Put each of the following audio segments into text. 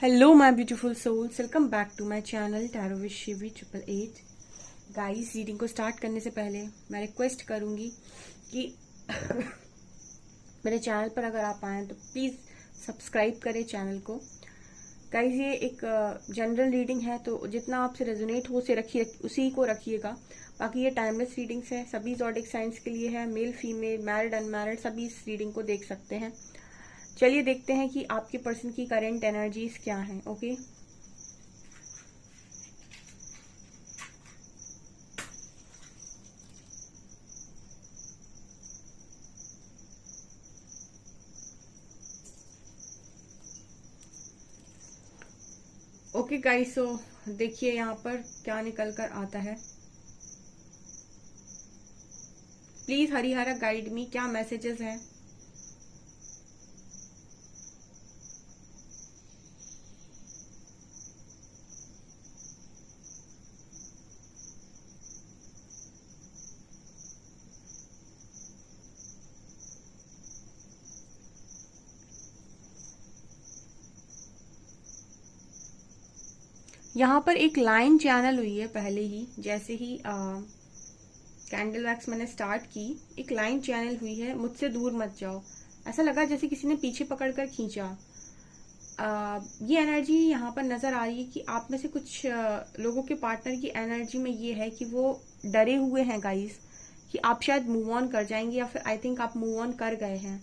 Hello my beautiful souls, welcome back to my channel tarot with Shivi 888। Guys, reading को start करने से पहले मैं रिक्वेस्ट करूंगी कि मेरे चैनल पर अगर आप आए तो प्लीज़ सब्सक्राइब करें चैनल को। गाइस, ये एक जनरल रीडिंग है, तो जितना आपसे रेजोनेट हो उसी को रखिएगा। बाकी ये टाइमलेस रीडिंग्स है, सभी ज़ोडिक साइंस के लिए है। मेल फीमेल, मैरिड अनमैरिड सभी इस रीडिंग को देख सकते हैं। चलिए देखते हैं कि आपके पर्सन की करेंट एनर्जीज क्या हैं। ओके, ओके गाइस, सो देखिए यहाँ पर क्या निकल कर आता है। प्लीज हरिहरा गाइड मी, क्या मैसेजेस हैं। यहाँ पर एक लाइन चैनल हुई है पहले ही, जैसे ही कैंडल वैक्स मैंने स्टार्ट की, एक लाइन चैनल हुई है, मुझसे दूर मत जाओ। ऐसा लगा जैसे किसी ने पीछे पकड़कर खींचा। ये एनर्जी यहाँ पर नजर आ रही है कि आप में से कुछ लोगों के पार्टनर की एनर्जी में ये है कि वो डरे हुए हैं गाइस, कि आप शायद मूव ऑन कर जाएंगे, या फिर आई थिंक आप मूव ऑन कर गए हैं।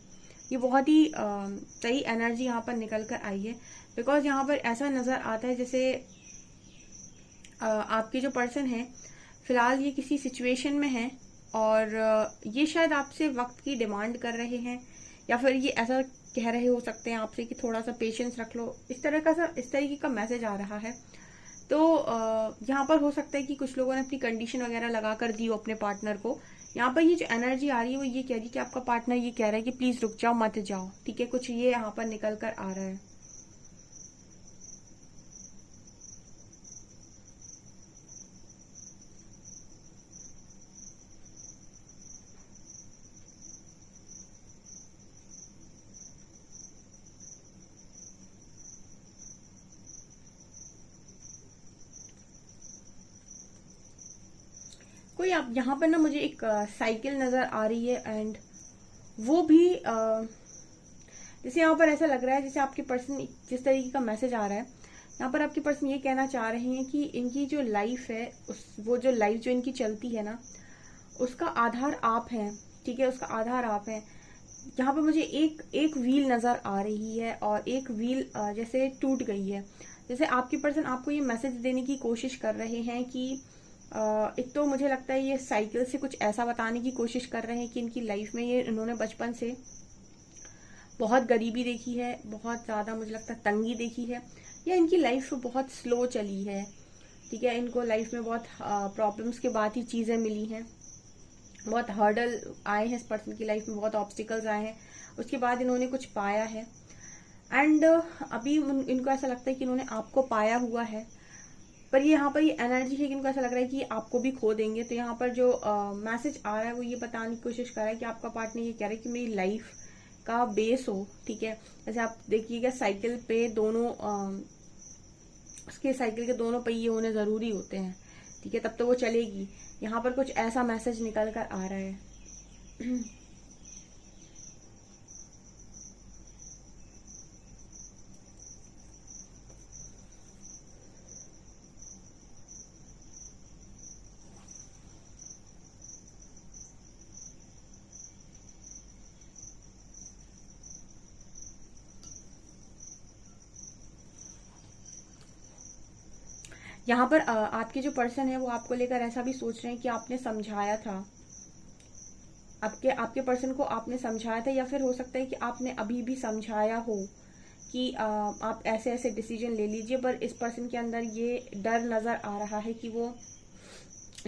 ये बहुत ही सही एनर्जी यहाँ पर निकल कर आई है, बिकॉज यहाँ पर ऐसा नजर आता है जैसे आपके जो पर्सन है फिलहाल ये किसी सिचुएशन में है, और ये शायद आपसे वक्त की डिमांड कर रहे हैं, या फिर ये ऐसा कह रहे हो सकते हैं आपसे कि थोड़ा सा पेशेंस रख लो। इस तरीके का मैसेज आ रहा है। तो यहाँ पर हो सकता है कि कुछ लोगों ने अपनी कंडीशन वगैरह लगा कर दी हो अपने पार्टनर को। यहाँ पर ये जो एनर्जी आ रही है वो ये कह रही है कि आपका पार्टनर ये कह रहा है कि प्लीज रुक जाओ, मत जाओ। ठीक है, कुछ ये यहाँ पर निकल कर आ रहा है। कोई आप यहाँ पर ना, मुझे एक साइकिल नजर आ रही है, एंड वो भी जैसे यहाँ पर ऐसा लग रहा है जैसे आपके पर्सन, जिस तरीके का मैसेज आ रहा है यहाँ पर, आपके पर्सन ये कहना चाह रहे हैं कि इनकी जो लाइफ है, वो जो लाइफ जो इनकी चलती है ना, उसका आधार आप हैं। ठीक है, उसका आधार आप हैं। यहाँ पर मुझे एक एक व्हील नजर आ रही है, और एक व्हील जैसे टूट गई है। जैसे आपके पर्सन आपको ये मैसेज देने की कोशिश कर रहे हैं कि एक तो मुझे लगता है ये साइकिल से कुछ ऐसा बताने की कोशिश कर रहे हैं कि इनकी लाइफ में ये इन्होंने बचपन से बहुत गरीबी देखी है, बहुत ज्यादा मुझे लगता है तंगी देखी है, या इनकी लाइफ बहुत स्लो चली है। ठीक है, इनको लाइफ में बहुत प्रॉब्लम्स के बाद ही चीजें मिली हैं, बहुत हर्डल आए हैं इस पर्सन की लाइफ में, बहुत ऑब्स्टिकल्स आए हैं, उसके बाद इन्होंने कुछ पाया है। एंड अभी इनको ऐसा लगता है कि इन्होंने आपको पाया हुआ है, पर ये यहाँ पर ये एनर्जी है कि इनको ऐसा लग रहा है कि आपको भी खो देंगे। तो यहाँ पर जो मैसेज आ रहा है वो ये बताने की कोशिश कर रहा है कि आपका पार्टनर ये कह रहा है कि मेरी लाइफ का बेस हो। ठीक है, जैसे आप देखिएगा साइकिल पे दोनों उसके साइकिल के दोनों पहिए होने जरूरी होते हैं। ठीक है, तब तो वो चलेगी। यहाँ पर कुछ ऐसा मैसेज निकल कर आ रहा है। यहाँ पर आपके जो पर्सन है वो आपको लेकर ऐसा भी सोच रहे हैं कि आपने समझाया था, आपके आपके पर्सन को आपने समझाया था, या फिर हो सकता है कि आपने अभी भी समझाया हो कि आप ऐसे ऐसे डिसीजन ले लीजिए, पर इस पर्सन के अंदर ये डर नजर आ रहा है कि वो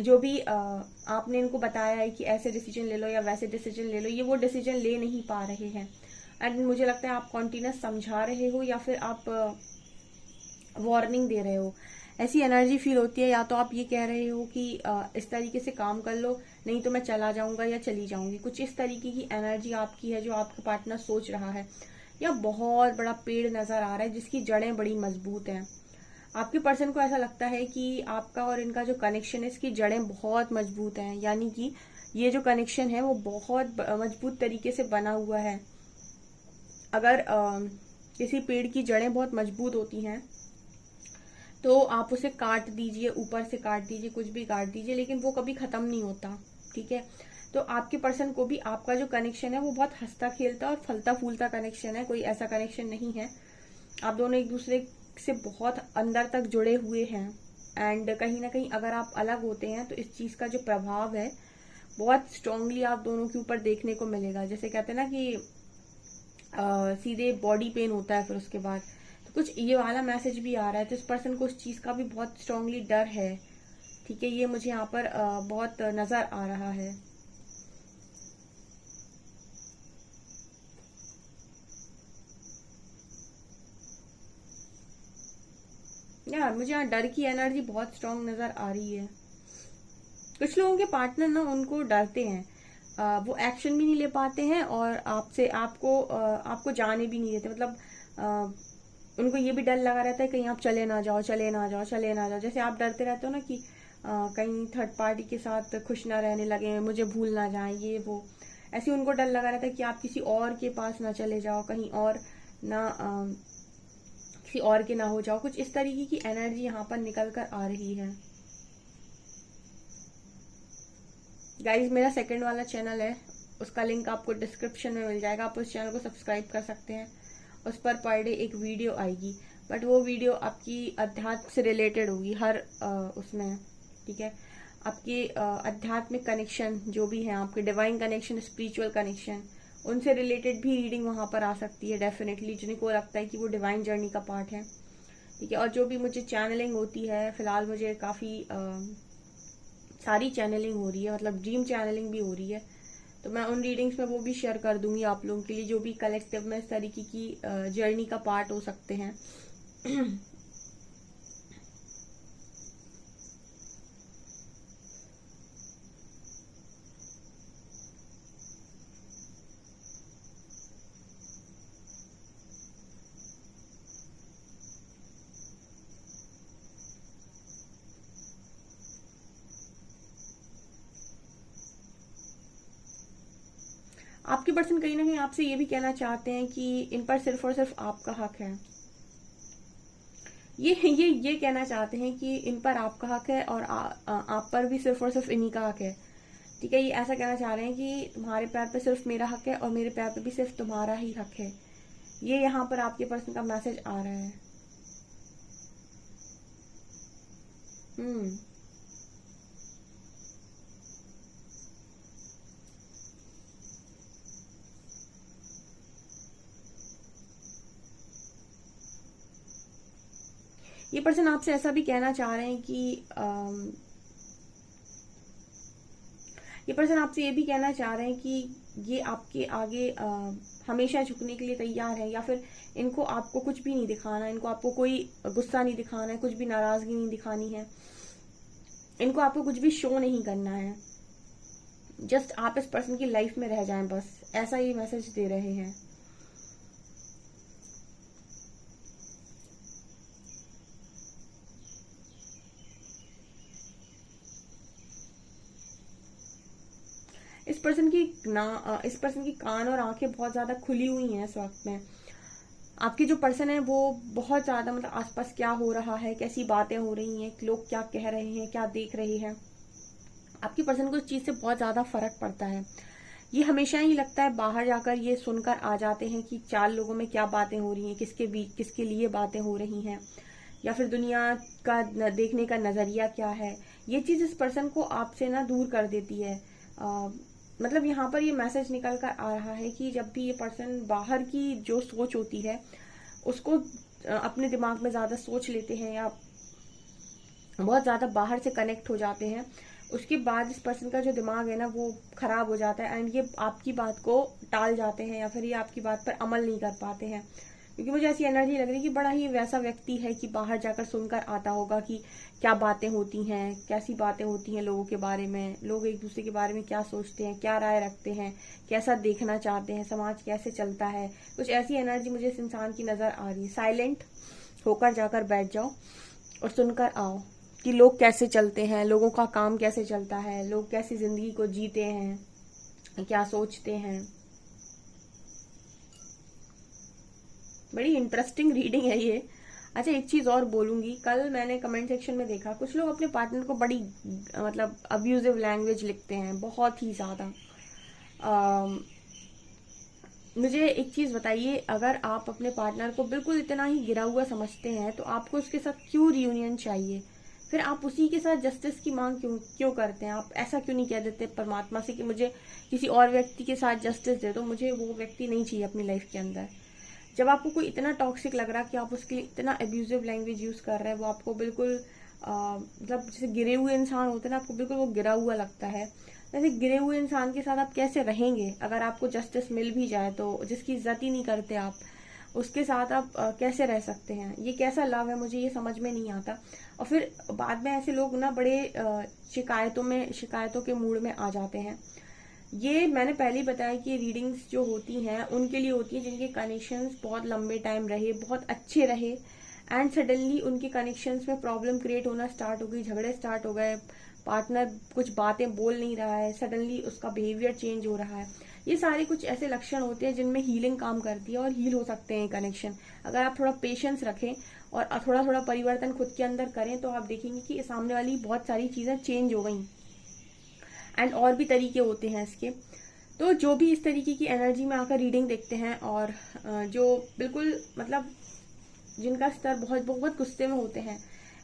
जो भी आपने इनको बताया है कि ऐसे डिसीजन ले लो या वैसे डिसीजन ले लो, ये वो डिसीजन ले नहीं पा रहे हैं। एंड मुझे लगता है आप कॉन्टिन्यूस समझा रहे हो, या फिर आप वार्निंग दे रहे हो। ऐसी एनर्जी फील होती है, या तो आप ये कह रहे हो कि इस तरीके से काम कर लो, नहीं तो मैं चला जाऊंगा या चली जाऊंगी। कुछ इस तरीके की एनर्जी आपकी है जो आपका पार्टनर सोच रहा है। या बहुत बड़ा पेड़ नजर आ रहा है जिसकी जड़ें बड़ी मजबूत हैं। आपके पर्सन को ऐसा लगता है कि आपका और इनका जो कनेक्शन है इसकी जड़ें बहुत मजबूत हैं, यानी कि ये जो कनेक्शन है वो बहुत मजबूत तरीके से बना हुआ है। अगर किसी पेड़ की जड़ें बहुत मजबूत होती हैं तो आप उसे काट दीजिए, ऊपर से काट दीजिए, कुछ भी काट दीजिए, लेकिन वो कभी खत्म नहीं होता। ठीक है, तो आपके पर्सन को भी आपका जो कनेक्शन है वो बहुत हंसता खेलता और फलता फूलता कनेक्शन है, कोई ऐसा कनेक्शन नहीं है। आप दोनों एक दूसरे से बहुत अंदर तक जुड़े हुए हैं। एंड कहीं ना कहीं अगर आप अलग होते हैं तो इस चीज का जो प्रभाव है बहुत स्ट्रांगली आप दोनों के ऊपर देखने को मिलेगा। जैसे कहते हैं ना कि सीधे बॉडी पेन होता है फिर उसके बाद, तो कुछ ये वाला मैसेज भी आ रहा है। तो इस पर्सन को उस चीज का भी बहुत स्ट्रांगली डर है। ठीक है, ये मुझे यहाँ पर बहुत नजर आ रहा है। यार मुझे यहाँ डर की एनर्जी बहुत स्ट्रांग नजर आ रही है। कुछ लोगों के पार्टनर ना उनको डरते हैं, वो एक्शन भी नहीं ले पाते हैं और आपसे आपको जाने भी नहीं देते। मतलब उनको ये भी डर लगा रहता है कहीं आप चले ना जाओ, चले ना जाओ, चले ना जाओ। जैसे आप डरते रहते हो ना कि कहीं थर्ड पार्टी के साथ खुश ना रहने लगे, मुझे भूल ना जाए, ये वो। ऐसे उनको डर लगा रहता है कि आप किसी और के पास ना चले जाओ, कहीं और ना किसी और के ना हो जाओ। कुछ इस तरीके की एनर्जी यहाँ पर निकल कर आ रही है। गाइज मेरा सेकंड वाला चैनल है, उसका लिंक आपको डिस्क्रिप्शन में मिल जाएगा। आप उस चैनल को सब्सक्राइब कर सकते हैं। उस पर डे एक वीडियो आएगी, बट वो वीडियो आपकी अध्यात्म से रिलेटेड होगी हर उसमें। ठीक है, आपके आध्यात्मिक कनेक्शन जो भी है, आपके डिवाइन कनेक्शन, स्पिरिचुअल कनेक्शन, उनसे रिलेटेड भी रीडिंग वहां पर आ सकती है डेफिनेटली, जिनको लगता है कि वो डिवाइन जर्नी का पार्ट है। ठीक है, और जो भी मुझे चैनलिंग होती है, फिलहाल मुझे काफी सारी चैनलिंग हो रही है, मतलब ड्रीम चैनलिंग भी हो रही है। तो मैं उन रीडिंग्स में वो भी शेयर कर दूंगी आप लोगों के लिए, जो भी कलेक्टिव में इस तरीके की जर्नी का पार्ट हो सकते हैं। आपके पर्सन कहीं ना कहीं आपसे ये भी कहना चाहते हैं कि इन पर सिर्फ और सिर्फ आपका हक है। ये कहना चाहते हैं कि इन पर आपका हक है और आप पर भी सिर्फ और सिर्फ इन्हीं का हक है। ठीक है, ये ऐसा कहना चाह रहे हैं कि तुम्हारे पैर पे सिर्फ मेरा हक है और मेरे पैर पे भी सिर्फ तुम्हारा ही हक है। ये यहाँ पर आपके पर्सन का मैसेज आ रहा है। हम्म, ये पर्सन आपसे ऐसा भी कहना चाह रहे हैं कि ये पर्सन आपसे ये भी कहना चाह रहे हैं कि ये आपके आगे हमेशा झुकने के लिए तैयार है, या फिर इनको आपको कुछ भी नहीं दिखाना, इनको आपको कोई गुस्सा नहीं दिखाना है, कुछ भी नाराजगी नहीं दिखानी है, इनको आपको कुछ भी शो नहीं करना है। जस्ट आप इस पर्सन की लाइफ में रह जाएं, बस ऐसा ही मैसेज दे रहे हैं। इस पर्सन की कान और आंखें बहुत ज्यादा खुली हुई हैं इस वक्त में। आपकी जो पर्सन है वो बहुत ज्यादा, मतलब आसपास क्या हो रहा है, कैसी बातें हो रही हैं, लोग क्या कह रहे हैं, क्या देख रहे हैं, आपकी पर्सन को इस चीज से बहुत ज्यादा फर्क पड़ता है। ये हमेशा ही लगता है बाहर जाकर ये सुनकर आ जाते हैं कि चार लोगों में क्या बातें हो रही हैं, किसके बीच किसके लिए बातें हो रही हैं, या फिर दुनिया का देखने का नजरिया क्या है। ये चीज इस पर्सन को आपसे ना दूर कर देती है। मतलब यहाँ पर ये मैसेज निकल कर आ रहा है कि जब भी ये पर्सन बाहर की जो सोच होती है उसको अपने दिमाग में ज्यादा सोच लेते हैं या बहुत ज्यादा बाहर से कनेक्ट हो जाते हैं, उसके बाद इस पर्सन का जो दिमाग है ना वो खराब हो जाता है एंड ये आपकी बात को टाल जाते हैं या फिर ये आपकी बात पर अमल नहीं कर पाते हैं। क्योंकि मुझे ऐसी एनर्जी लग रही है कि बड़ा ही वैसा व्यक्ति है कि बाहर जाकर सुनकर आता होगा कि क्या बातें होती हैं, कैसी बातें होती हैं लोगों के बारे में, लोग एक दूसरे के बारे में क्या सोचते हैं, क्या राय रखते हैं, कैसा देखना चाहते हैं, समाज कैसे चलता है। कुछ ऐसी एनर्जी मुझे इस इंसान की नजर आ रही है। साइलेंट होकर जाकर बैठ जाओ और सुनकर आओ कि लोग कैसे चलते हैं, लोगों का काम कैसे चलता है, लोग कैसी जिंदगी को जीते हैं, क्या सोचते हैं। बड़ी इंटरेस्टिंग रीडिंग है ये। अच्छा, एक चीज और बोलूंगी, कल मैंने कमेंट सेक्शन में देखा कुछ लोग अपने पार्टनर को बड़ी मतलब अब्यूजिव लैंग्वेज लिखते हैं, बहुत ही ज्यादा। मुझे एक चीज बताइए, अगर आप अपने पार्टनर को बिल्कुल इतना ही गिरा हुआ समझते हैं तो आपको उसके साथ क्यों रियूनियन चाहिए? फिर आप उसी के साथ जस्टिस की मांग क्यों क्यों करते हैं? आप ऐसा क्यों नहीं कह देते परमात्मा से कि मुझे किसी और व्यक्ति के साथ जस्टिस दे दो, मुझे वो व्यक्ति नहीं चाहिए अपनी लाइफ के अंदर। जब आपको कोई इतना टॉक्सिक लग रहा है कि आप उसके लिए इतना अब्यूजिव लैंग्वेज यूज कर रहे हैं, वो आपको बिल्कुल मतलब जैसे गिरे हुए इंसान होते हैं ना, आपको बिल्कुल वो गिरा हुआ लगता है। वैसे गिरे हुए इंसान के साथ आप कैसे रहेंगे? अगर आपको जस्टिस मिल भी जाए तो जिसकी इज्जत ही नहीं करते आप, उसके साथ आप कैसे रह सकते हैं? ये कैसा लव है, मुझे ये समझ में नहीं आता। और फिर बाद में ऐसे लोग ना बड़े शिकायतों के मूड में आ जाते हैं। ये मैंने पहले ही बताया कि रीडिंग्स जो होती हैं उनके लिए होती है जिनके कनेक्शंस बहुत लंबे टाइम रहे, बहुत अच्छे रहे, एंड सडनली उनके कनेक्शंस में प्रॉब्लम क्रिएट होना स्टार्ट हो गई, झगड़े स्टार्ट हो गए, पार्टनर कुछ बातें बोल नहीं रहा है, सडनली उसका बिहेवियर चेंज हो रहा है। ये सारे कुछ ऐसे लक्षण होते हैं जिनमें हीलिंग काम करती है और हील हो सकते हैं कनेक्शन। अगर आप थोड़ा पेशेंस रखें और थोड़ा थोड़ा परिवर्तन खुद के अंदर करें तो आप देखेंगे कि सामने वाली बहुत सारी चीजें चेंज हो गई। एंड और भी तरीके होते हैं इसके। तो जो भी इस तरीके की एनर्जी में आकर रीडिंग देखते हैं और जो बिल्कुल मतलब जिनका स्तर बहुत बहुत गुस्से में होते हैं,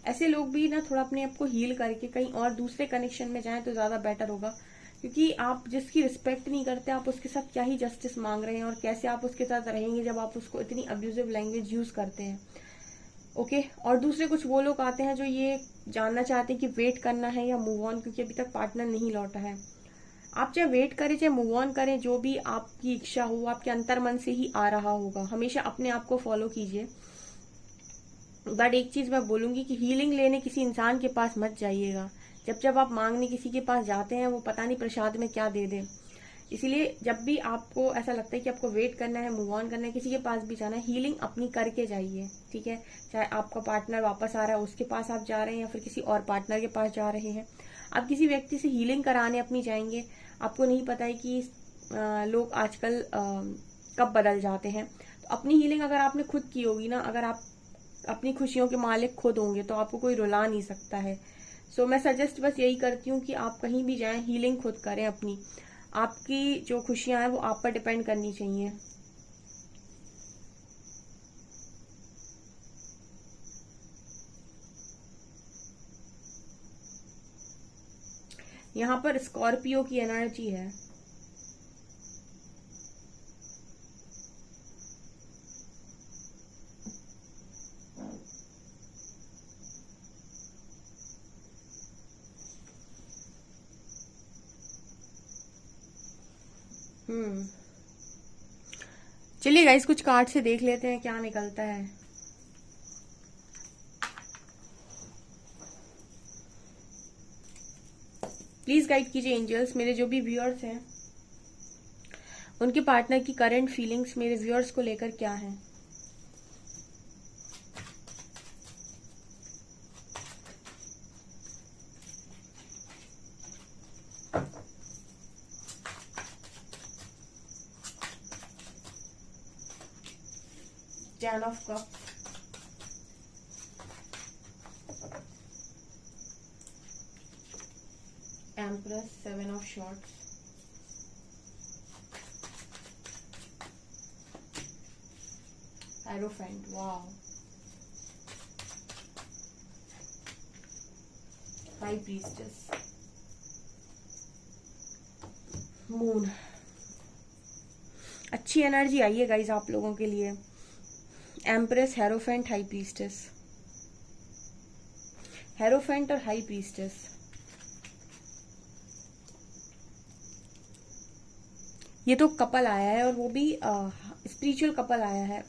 ऐसे लोग भी ना थोड़ा अपने आप को हील करके कहीं और दूसरे कनेक्शन में जाएं तो ज्यादा बेटर होगा। क्योंकि आप जिसकी रिस्पेक्ट नहीं करते, आप उसके साथ क्या ही जस्टिस मांग रहे हैं और कैसे आप उसके साथ रहेंगे जब आप उसको इतनी अब्यूजिव लैंग्वेज यूज करते हैं। ओके। और दूसरे कुछ वो लोग आते हैं जो ये जानना चाहते हैं कि वेट करना है या मूव ऑन, क्योंकि अभी तक पार्टनर नहीं लौटा है। आप चाहे वेट करें चाहे मूव ऑन करें, जो भी आपकी इच्छा हो, आपके अंतर मन से ही आ रहा होगा। हमेशा अपने आप को फॉलो कीजिए। बट एक चीज मैं बोलूंगी कि हीलिंग लेने किसी इंसान के पास मत जाइएगा। जब जब आप मांगने किसी के पास जाते हैं, वो पता नहीं प्रसाद में क्या दे दे। इसीलिए जब भी आपको ऐसा लगता है कि आपको वेट करना है, मूव ऑन करना है, किसी के पास भी जाना है, हीलिंग अपनी करके जाइए। ठीक है? चाहे आपका पार्टनर वापस आ रहा है उसके पास आप जा रहे हैं या फिर किसी और पार्टनर के पास जा रहे हैं, आप किसी व्यक्ति से हीलिंग कराने अपनी जाएंगे, आपको नहीं पता है कि लोग आजकल कब बदल जाते हैं। तो अपनी हीलिंग अगर आपने खुद की होगी ना, अगर आप अपनी खुशियों के मालिक खुद होंगे तो आपको कोई रुला नहीं सकता है। सो मैं सजेस्ट बस यही करती हूँ कि आप कहीं भी जाएं, हीलिंग खुद करें अपनी। आपकी जो खुशियां हैं वो आप पर डिपेंड करनी चाहिए। यहाँ पर स्कॉर्पियो की एनर्जी है। चलिए गाइस, कुछ कार्ड से देख लेते हैं क्या निकलता है। प्लीज गाइड कीजिए एंजल्स, मेरे जो भी व्यूअर्स हैं उनके पार्टनर की करंट फीलिंग्स मेरे व्यूअर्स को लेकर क्या है। Ten of Cups, Empress, Seven of Swords, Hierophant, wow, High Priestess, Moon। अच्छी एनर्जी आई है गाइस आप लोगों के लिए। Empress, hierophant, high priestess. Hierophant और हाई प्रीस्टेस, ये तो कपल आया है और वो भी स्पिरिचुअल कपल आया है।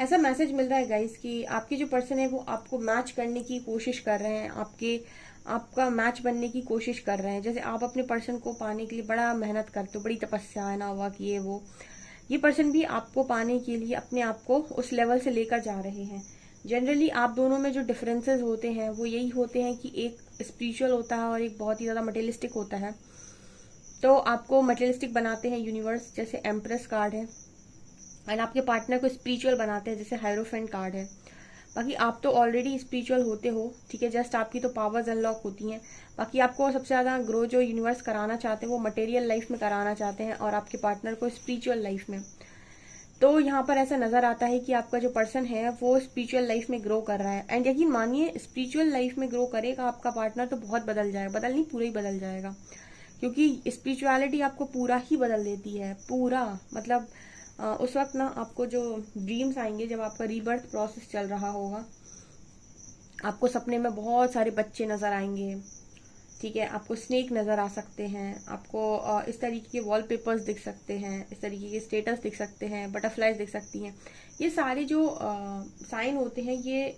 ऐसा मैसेज मिल रहा है गाइस कि आपके जो पर्सन है वो आपको मैच करने की कोशिश कर रहे हैं, आपका मैच बनने की कोशिश कर रहे हैं। जैसे आप अपने पर्सन को पाने के लिए बड़ा मेहनत करते हो, बड़ी तपस्या है ना हुआ कि ये पर्सन भी आपको पाने के लिए अपने आप को उस लेवल से लेकर जा रहे हैं। जनरली आप दोनों में जो डिफरेंसेस होते हैं वो यही होते हैं कि एक स्पिरिचुअल होता है और एक बहुत ही ज्यादा मटेरियलिस्टिक होता है। तो आपको मटेरियलिस्टिक बनाते हैं यूनिवर्स, जैसे एम्प्रेस कार्ड है, एंड आपके पार्टनर को स्पिरिचुअल बनाते हैं, जैसे हायरोफेंट कार्ड है। बाकी आप तो ऑलरेडी स्पिरिचुअल होते हो, ठीक है, जस्ट आपकी तो पावर्स अनलॉक होती हैं। बाकी आपको सबसे ज्यादा ग्रो जो यूनिवर्स कराना चाहते हैं वो मटेरियल लाइफ में कराना चाहते हैं, और आपके पार्टनर को स्पिरिचुअल लाइफ में। तो यहाँ पर ऐसा नजर आता है कि आपका जो पर्सन है वो स्पिरिचुअल लाइफ में ग्रो कर रहा है, एंड यकीन मानिए स्पिरिचुअल लाइफ में ग्रो करेगा आपका पार्टनर तो बहुत बदल जाएगा, बदल नहीं पूरा ही बदल जाएगा, क्योंकि स्पिरिचुअलिटी आपको पूरा ही बदल देती है, पूरा मतलब उस वक्त ना आपको जो ड्रीम्स आएंगे, जब आपका रीबर्थ प्रोसेस चल रहा होगा, आपको सपने में बहुत सारे बच्चे नजर आएंगे, ठीक है, आपको स्नेक नजर आ सकते हैं, आपको इस तरीके के वॉलपेपर्स दिख सकते हैं, इस तरीके के स्टेटस दिख सकते हैं, बटरफ्लाईज दिख सकती हैं। ये सारे जो साइन होते हैं ये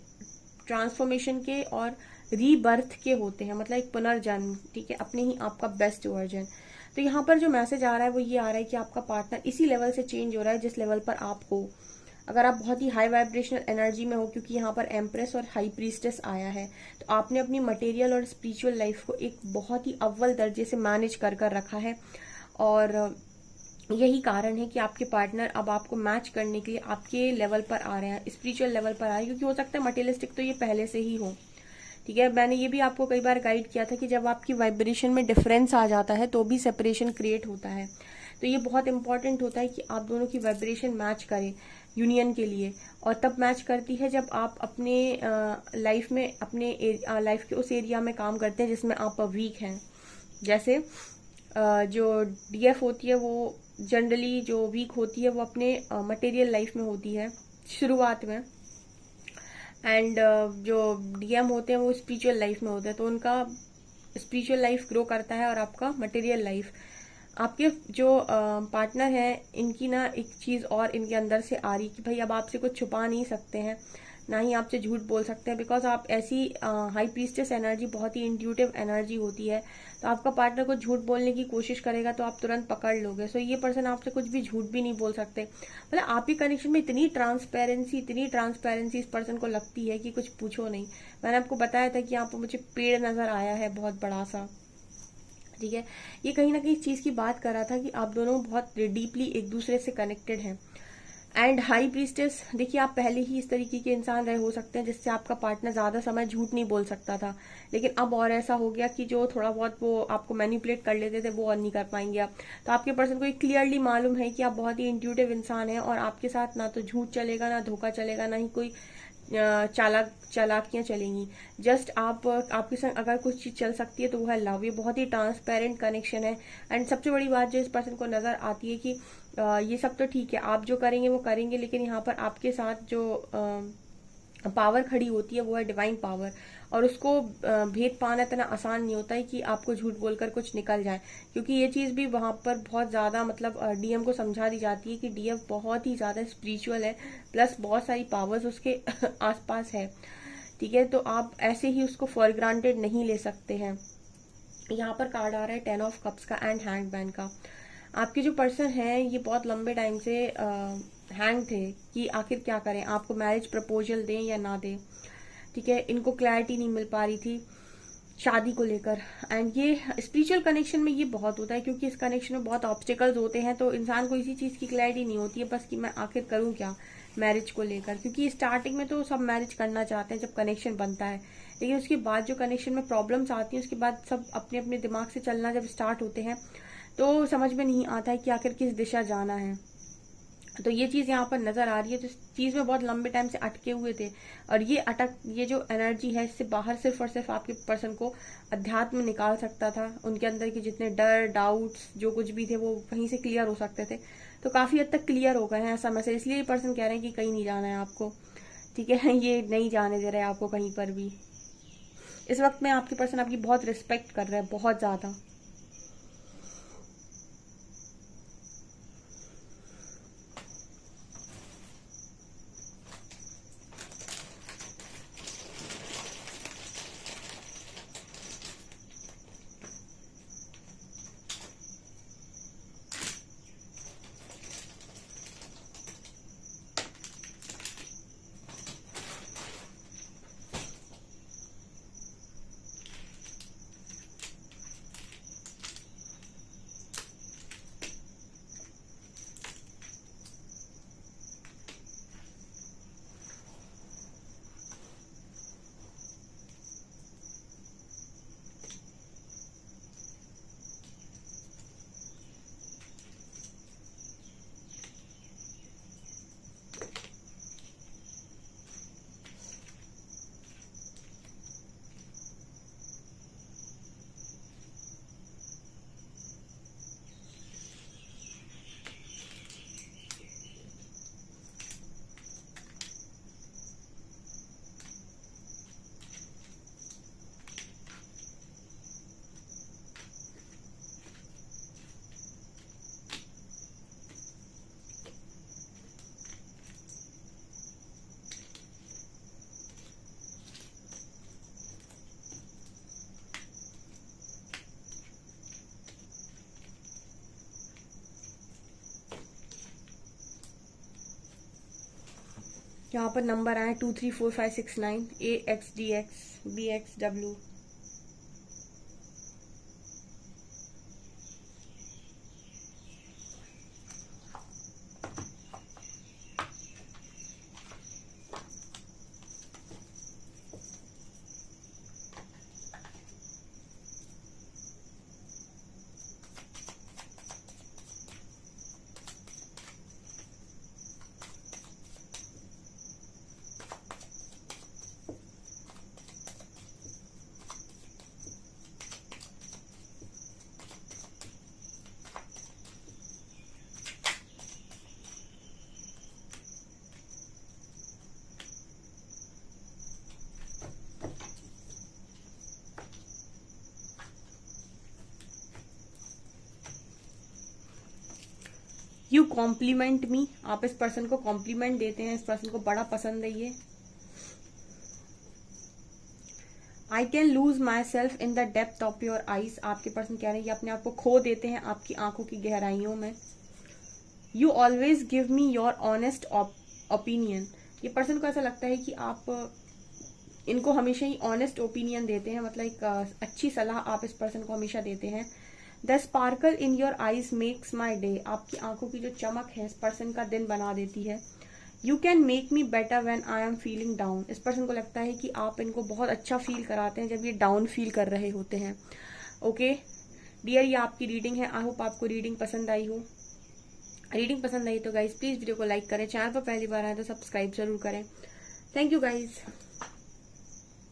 ट्रांसफॉर्मेशन के और रीबर्थ के होते हैं, मतलब एक पुनर्जन्म, ठीक है, अपने ही आपका बेस्ट वर्जन। तो यहाँ पर जो मैसेज आ रहा है वो ये आ रहा है कि आपका पार्टनर इसी लेवल से चेंज हो रहा है जिस लेवल पर आप हो। अगर आप बहुत ही हाई वाइब्रेशनल एनर्जी में हो, क्योंकि यहाँ पर एम्प्रेस और हाई प्रीस्टेस आया है, तो आपने अपनी मटेरियल और स्पिरिचुअल लाइफ को एक बहुत ही अव्वल दर्जे से मैनेज कर कर रखा है, और यही कारण है कि आपके पार्टनर अब आपको मैच करने के लिए आपके लेवल पर आ रहे हैं, स्पिरिचुअल लेवल पर आ रहे हैं, क्योंकि हो सकता है मटेरियलिस्टिक तो ये पहले से ही हो, ठीक है। मैंने ये भी आपको कई बार गाइड किया था कि जब आपकी वाइब्रेशन में डिफरेंस आ जाता है तो भी सेपरेशन क्रिएट होता है। तो ये बहुत इंपॉर्टेंट होता है कि आप दोनों की वाइब्रेशन मैच करें यूनियन के लिए, और तब मैच करती है जब आप अपने लाइफ में अपने लाइफ के उस एरिया में काम करते हैं जिसमें आप वीक हैं। जैसे जो डीएफ होती है वो जनरली जो वीक होती है वो अपने मटेरियल लाइफ में होती है शुरुआत में, एंड जो डीएम होते हैं वो स्पिरिचुअल लाइफ में होते हैं, तो उनका स्पिरिचुअल लाइफ ग्रो करता है और आपका मटेरियल लाइफ। आपके जो पार्टनर है इनकी ना एक चीज और इनके अंदर से आ रही कि भाई अब आपसे कुछ छुपा नहीं सकते हैं, ना ही आपसे झूठ बोल सकते हैं, बिकॉज आप ऐसी हाई प्रीस्टेस एनर्जी, बहुत ही इंट्यूटिव एनर्जी होती है, तो आपका पार्टनर को झूठ बोलने की कोशिश करेगा तो आप तुरंत पकड़ लोगे। सो ये पर्सन आपसे कुछ भी झूठ भी नहीं बोल सकते, मतलब आपके कनेक्शन में इतनी ट्रांसपेरेंसी इस पर्सन को लगती है कि कुछ पूछो नहीं। मैंने आपको बताया था कि यहाँ पर मुझे पेड़ नजर आया है बहुत बड़ा सा, ठीक है, ये कहीं ना कहीं इस चीज की बात कर रहा था कि आप दोनों बहुत डीपली एक दूसरे से कनेक्टेड हैं। एंड हाई प्रीस्टेस, देखिए आप पहले ही इस तरीके के इंसान रहे हो सकते हैं जिससे आपका पार्टनर ज्यादा समय झूठ नहीं बोल सकता था, लेकिन अब और ऐसा हो गया कि जो थोड़ा बहुत वो आपको मैनिपुलेट कर लेते थे वो और नहीं कर पाएंगे आप। तो आपके पर्सन को क्लियरली मालूम है कि आप बहुत ही इंट्यूटिव इंसान हैं, और आपके साथ ना तो झूठ चलेगा, ना धोखा चलेगा, ना ही कोई चालाकियां चलेंगी। जस्ट आपके संग अगर कुछ चीज चल सकती है तो वो है लव। ये बहुत ही ट्रांसपेरेंट कनेक्शन है, एंड सबसे बड़ी बात जो इस पर्सन को नजर आती है कि ये सब तो ठीक है, आप जो करेंगे वो करेंगे, लेकिन यहाँ पर आपके साथ जो पावर खड़ी होती है वो है डिवाइन पावर, और उसको भेद पाना इतना आसान नहीं होता है कि आपको झूठ बोलकर कुछ निकल जाए, क्योंकि ये चीज भी वहां पर बहुत ज्यादा मतलब डीएम को समझा दी जाती है कि डीएफ बहुत ही ज्यादा स्पिरिचुअल है, प्लस बहुत सारी पावर्स उसके आसपास है, ठीक है। तो आप ऐसे ही उसको फॉर ग्रांटेड नहीं ले सकते हैं। यहाँ पर कार्ड आ रहा है 10 ऑफ कप्स का एंड हैंगमैन का। आपके जो पर्सन है ये बहुत लंबे टाइम से हैंग थे कि आखिर क्या करें, आपको मैरिज प्रपोजल दें या ना दें, ठीक है, इनको क्लैरिटी नहीं मिल पा रही थी शादी को लेकर। एंड ये स्पिरिचुअल कनेक्शन में ये बहुत होता है, क्योंकि इस कनेक्शन में बहुत ऑब्स्टिकल्स होते हैं, तो इंसान को इसी चीज की क्लैरिटी नहीं होती है बस कि मैं आखिर करूं क्या मैरिज को लेकर, क्योंकि स्टार्टिंग में तो सब मैरिज करना चाहते हैं जब कनेक्शन बनता है, लेकिन उसके बाद जो कनेक्शन में प्रॉब्लम्स आती हैं उसके बाद सब अपने अपने दिमाग से चलना जब स्टार्ट होते हैं तो समझ में नहीं आता है कि आखिर किस दिशा जाना है। तो ये चीज यहाँ पर नजर आ रही है, तो इस चीज में बहुत लंबे टाइम से अटके हुए थे, और ये जो एनर्जी है इससे बाहर सिर्फ और सिर्फ आपके पर्सन को अध्यात्म निकाल सकता था, उनके अंदर के जितने डर डाउट्स जो कुछ भी थे वो वहीं से क्लियर हो सकते थे, तो काफी हद तक क्लियर हो गए हैं ऐसा मैसेज। इसलिए ये पर्सन कह रहे हैं कि कहीं नहीं जाना है आपको, ठीक है, ये नहीं जाने दे रहे हैं आपको कहीं पर भी। इस वक्त में आपके पर्सन आपकी बहुत रिस्पेक्ट कर रहे हैं, बहुत ज्यादा। यहाँ पर नंबर आए 234569 AXDX BXW। यू कॉम्प्लीमेंट मी, आप इस पर्सन को कॉम्प्लीमेंट देते हैं, इस पर्सन को बड़ा पसंद है ये। I can lose my self in the depth of your eyes, आपके पर्सन कह रहे हैं ये अपने आप को खो देते हैं आपकी आंखों की गहराइयों में। You always give me your honest opinion, ये पर्सन को ऐसा लगता है कि आप इनको हमेशा ही ऑनेस्ट ओपिनियन देते हैं, मतलब एक अच्छी सलाह आप इस पर्सन को हमेशा देते हैं। The sparkle in your eyes makes my day, आपकी आंखों की जो चमक है इस पर्सन का दिन बना देती है। You can make me better when I am feeling down, इस पर्सन को लगता है कि आप इनको बहुत अच्छा फील कराते हैं जब ये डाउन फील कर रहे होते हैं। ओके डियर, ये आपकी रीडिंग है। आई होप आपको रीडिंग पसंद आई हो। रीडिंग पसंद आई तो गाइज प्लीज वीडियो को लाइक करें, चैनल पर पहली बार आए तो सब्सक्राइब जरूर करें। Thank you guys.